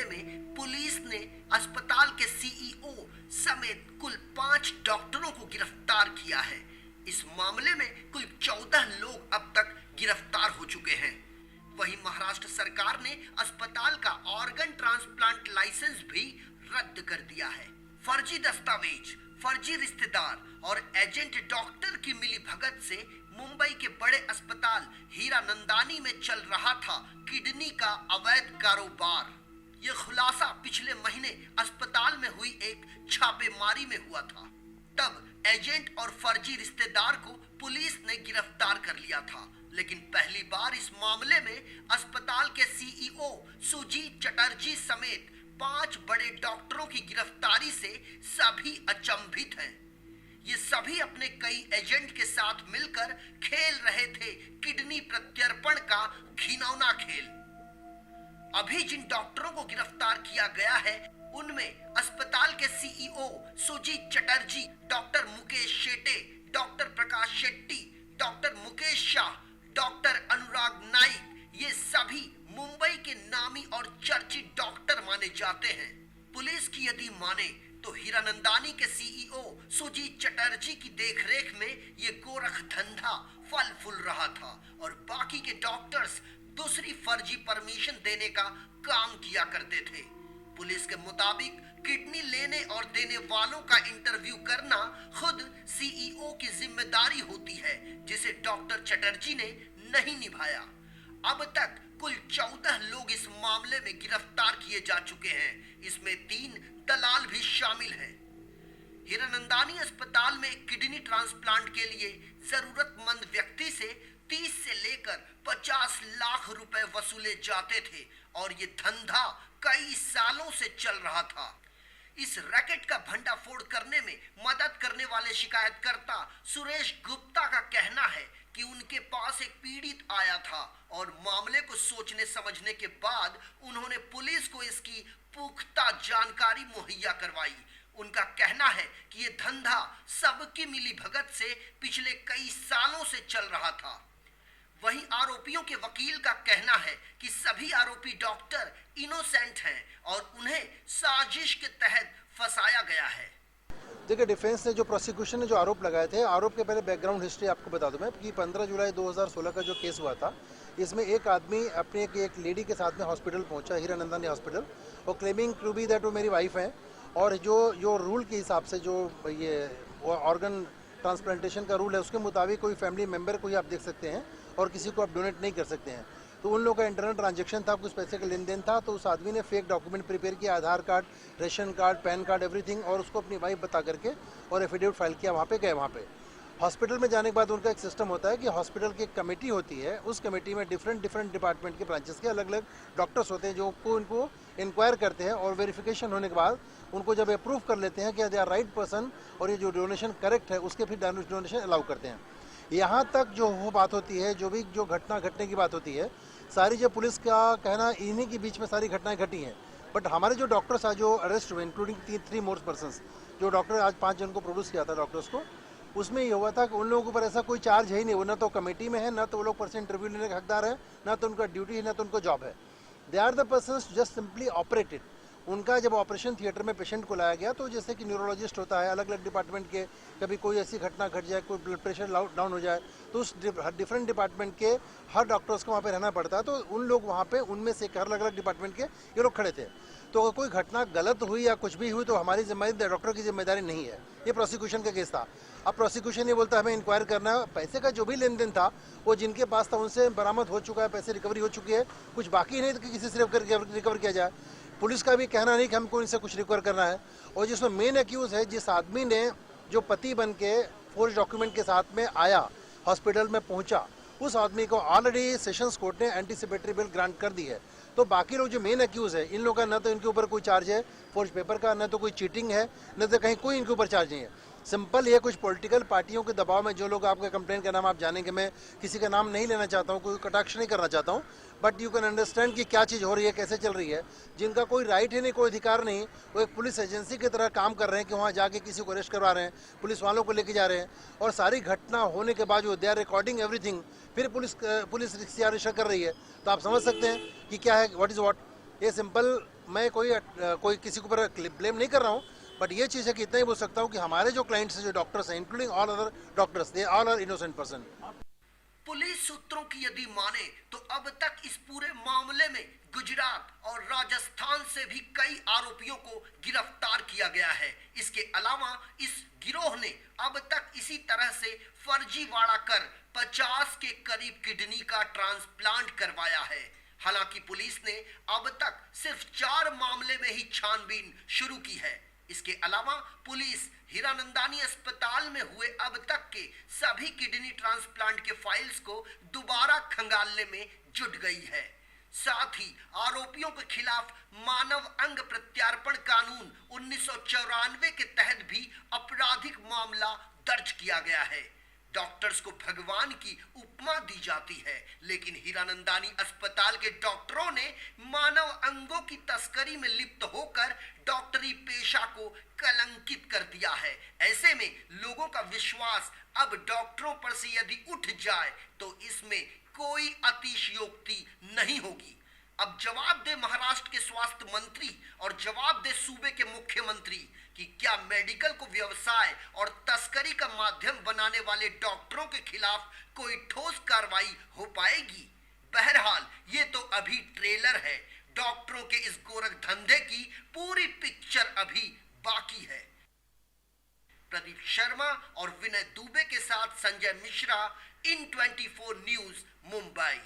मामले में पुलिस ने अस्पताल के सीईओ समेत कुल 5 डॉक्टरों को गिरफ्तार किया है। इस मामले में कुल 14 लोग अब तक गिरफ्तार हो चुके हैं। वहीं महाराष्ट्र सरकार ने अस्पताल का ऑर्गन ट्रांसप्लांट लाइसेंस भी रद्द कर दिया है। फर्जी दस्तावेज, फर्जी रिश्तेदार और एजेंट डॉक्टर की मिलीभगत से मुंबई के बड़े अस्पताल हीरानंदानी में चल रहा था किडनी का अवैध कारोबार। ये खुलासा पिछले महीने अस्पताल में हुई एक छापेमारी में हुआ था। तब एजेंट और फर्जी रिश्तेदार को पुलिस ने गिरफ्तार कर लिया था, लेकिन पहली बार इस मामले में अस्पताल के सीईओ सुजीत चटर्जी समेत 5 बड़े डॉक्टरों की गिरफ्तारी से सभी अचंभित हैं। ये सभी अपने कई एजेंट के साथ मिलकर खेल रहे थे किडनी प्रत्यर्पण का घिनौना खेल। अभी जिन डॉक्टरों को गिरफ्तार किया गया है उनमें अस्पताल के CEO Sujit Chatterjee, doctor Mukesh Shete, doctor Prakash Shetty, doctor Mukesh Shah, doctor Anurag Naik, ये सभी मुंबई के नामी और चर्चित डॉक्टर माने जाते हैं। पुलिस की यदि माने तो हीरानंदानी के सीईओ सुजीत चटर्जी की देखरेख में ये गोरख धंधा फल फूल रहा था और बाकी के डॉक्टर्स दूसरी फर्जी परमिशन देने का काम किया करते थे। पुलिस के मुताबिक किडनी लेने और देने वालों का इंटरव्यू करना खुद सीईओ की जिम्मेदारी होती है, जिसे डॉक्टर चटर्जी ने नहीं निभाया। अब तक कुल 14 लोग इस मामले में गिरफ्तार किए जा चुके हैं। इसमें 3 दलाल भी शामिल हैं। हीरानंदानी अस्पताल में किडनी ट्रांसप्लांट के लिए जरूरतमंद व्यक्ति से 30 से लेकर 50 लाख रुपए वसूले जाते थे और ये धंधा कई सालों से चल रहा था। इस रैकेट का भंडाफोड़ करने में मदद करने वाले शिकायतकर्ता सुरेश गुप्ता का कहना है कि उनके पास एक पीड़ित आया था और मामले को सोचने समझने के बाद उन्होंने पुलिस को इसकी पुख्ता जानकारी मुहैया करवाई। उनका कहना है कि ये धंधा सबकी मिलीभगत से पिछले कई सालों से चल रहा था। वहीं आरोपियों के वकील का कहना है कि सभी आरोपी डॉक्टर इनोसेंट हैं और उन्हें साजिश के तहत फंसाया गया है। देखिए, डिफेंस ने जो प्रोसिक्यूशन ने जो आरोप लगाए थे, आरोप के पहले बैकग्राउंड हिस्ट्री आपको बता दूं मैं कि 15 जुलाई 2016 का जो केस हुआ था, इसमें एक आदमी अपने एक लेडी के साथ में हॉस्पिटल पहुंचा, हीरानंदानी हॉस्पिटल, और क्लेमिंग टू बी दैट वो मेरी वाइफ है और जो रूल के हिसाब से जो ये ऑर्गन ट्रांसप्लांटेशन का रूल है उसके मुताबिक कोई फैमिली मेम्बर को ही आप देख सकते हैं और किसी को आप डोनेट नहीं कर सकते हैं। तो उन लोगों का इंटरनल ट्रांजैक्शन था, कुछ पैसे का लेन देन था, तो उस आदमी ने फेक डॉक्यूमेंट प्रिपेयर किया, Aadhaar card, ration card, PAN card, everything, और उसको अपनी वाइफ बता करके और एफिडेविट फाइल किया। वहाँ पे गए, वहाँ पे हॉस्पिटल में जाने के बाद उनका एक सिस्टम होता है कि हॉस्पिटल की एक कमेटी होती है, उस कमेटी में डिफरेंट डिपार्टमेंट के ब्रांचेस के अलग अलग डॉक्टर्स होते हैं जो इनको इंक्वायर करते हैं और वेरिफिकेशन होने के बाद उनको जब अप्रूव कर लेते हैं कि दे आर राइट पर्सन और ये जो डोनेशन करेक्ट है, उसके फिर डोनेशन अलाउ करते हैं। यहाँ तक जो वो बात होती है, जो घटना घटने की बात होती है, सारी जो पुलिस का कहना इन्हीं के बीच में सारी घटनाएं घटी हैं। बट हमारे जो डॉक्टर्स आज जो अरेस्ट हुए, इंक्लूडिंग 3 मोर पर्सन्स, जो डॉक्टर आज 5 जन को प्रोड्यूस किया था डॉक्टर्स को, उसमें ये हुआ था कि उन लोगों के ऊपर ऐसा कोई चार्ज है ही नहीं। वो ना तो कमेटी में है, ना तो वो लोग पर्सन इंटरव्यू लेने के हकदार है, ना तो उनका ड्यूटी है, ना तो उनको जॉब है। They are the persons just simply operated. उनका जब ऑपरेशन थिएटर में पेशेंट को लाया गया तो जैसे कि न्यूरोलॉजिस्ट होता है, अलग अलग डिपार्टमेंट के, कभी कोई ऐसी घटना घट जाए, कोई ब्लड प्रेशर डाउन हो जाए, तो उस डिफरेंट डिपार्टमेंट के हर डॉक्टर्स को वहाँ पे रहना पड़ता है। तो उन लोग वहाँ पे उनमें से हर अलग अलग डिपार्टमेंट के ये लोग खड़े थे। तो अगर कोई घटना गलत हुई या कुछ भी हुई तो हमारी जिम्मेदारी, डॉक्टर की जिम्मेदारी नहीं है। ये प्रोसिक्यूशन का केस था। अब प्रोसिक्यूशन ये बोलता है हमें इंक्वायर करना है। पैसे का जो भी लेन देन था वो जिनके पास था उनसे बरामद हो चुका है, पैसे रिकवरी हो चुकी है, कुछ बाकी नहीं तो किसी से रिकवर किया जाए। पुलिस का भी कहना नहीं कि हमको इनसे कुछ रिकवर करना है। और जिसमें मेन एक्यूज है, जिस आदमी ने जो पति बन के फोर्ज डॉक्यूमेंट के साथ में आया, हॉस्पिटल में पहुंचा, उस आदमी को ऑलरेडी सेशंस कोर्ट ने एंटीसिपेटरी बेल ग्रांट कर दी है। तो बाकी लोग जो मेन एक्यूज है, इन लोगों का न तो इनके ऊपर कोई चार्ज है फोर्ज पेपर का, न तो कोई चीटिंग है, न तो कहीं कोई इनके ऊपर चार्ज नहीं है। सिंपल ये कुछ पॉलिटिकल पार्टियों के दबाव में जो लोग आपका कंप्लेन का नाम आप जानेंगे, मैं किसी का नाम नहीं लेना चाहता हूँ, कोई कटाक्ष नहीं करना चाहता हूँ, बट यू कैन अंडरस्टैंड कि क्या चीज़ हो रही है, कैसे चल रही है। जिनका कोई राइट है नहीं, कोई अधिकार नहीं, वो एक पुलिस एजेंसी की तरह काम कर रहे हैं कि वहाँ जाके किसी को अरेस्ट करवा रहे हैं, पुलिस वालों को लेके जा रहे हैं, और सारी घटना होने के बाद दे आर रिकॉर्डिंग एवरीथिंग, फिर पुलिस CR कर रही है। तो आप समझ सकते हैं कि क्या है, व्हाट इज़ व्हाट। ये सिंपल, मैं कोई किसी के ऊपर ब्लेम नहीं कर रहा हूँ, बट ये चीज़ है कि इतना ही बोल सकता हूँ कि हमारे जो क्लाइंट्स हैं, जो डॉक्टर्स हैं, including all other doctors, they all are innocent person. Police सूत्रों की यदि माने तो अब तक इस पूरे मामले में गुजरात और राजस्थान से भी कई आरोपियों को गिरफ्तार किया गया है। इसके अलावा इस गिरोह ने अब तक इसी तरह से फर्जीवाड़ा कर 50 के करीब किडनी का ट्रांसप्लांट करवाया है। हालांकि पुलिस ने अब तक सिर्फ 4 मामले में ही छानबीन शुरू की है। इसके अलावा पुलिस हीरानंदानी अस्पताल में हुए अब तक के सभी किडनी ट्रांसप्लांट के फाइल्स को दोबारा खंगालने में जुट गई है। साथ ही आरोपियों के खिलाफ मानव अंग प्रत्यार्पण कानून 1994 के तहत भी आपराधिक मामला दर्ज किया गया है। डॉक्टर्स को भगवान की उपमा दी जाती है, लेकिन हीरानंदानी अस्पताल के डॉक्टरों ने मानव अंगों की तस्करी में लिप्त होकर डॉक्टरी पेशा को कलंकित कर दिया है। ऐसे में लोगों का विश्वास अब डॉक्टरों पर से यदि उठ जाए तो इसमें कोई अतिशयोक्ति नहीं होगी। अब जवाब दे महाराष्ट्र के स्वास्थ्य मंत्री और जवाब दे सूबे के मुख्यमंत्री कि क्या मेडिकल को व्यवसाय और तस्करी का माध्यम बनाने वाले डॉक्टरों के खिलाफ कोई ठोस कार्रवाई हो पाएगी। बहरहाल ये तो अभी ट्रेलर है। डॉक्टरों के इस गोरख धंधे की पूरी पिक्चर अभी बाकी है। प्रदीप शर्मा और विनय दुबे के साथ संजय मिश्रा, इन 24 न्यूज, मुंबई।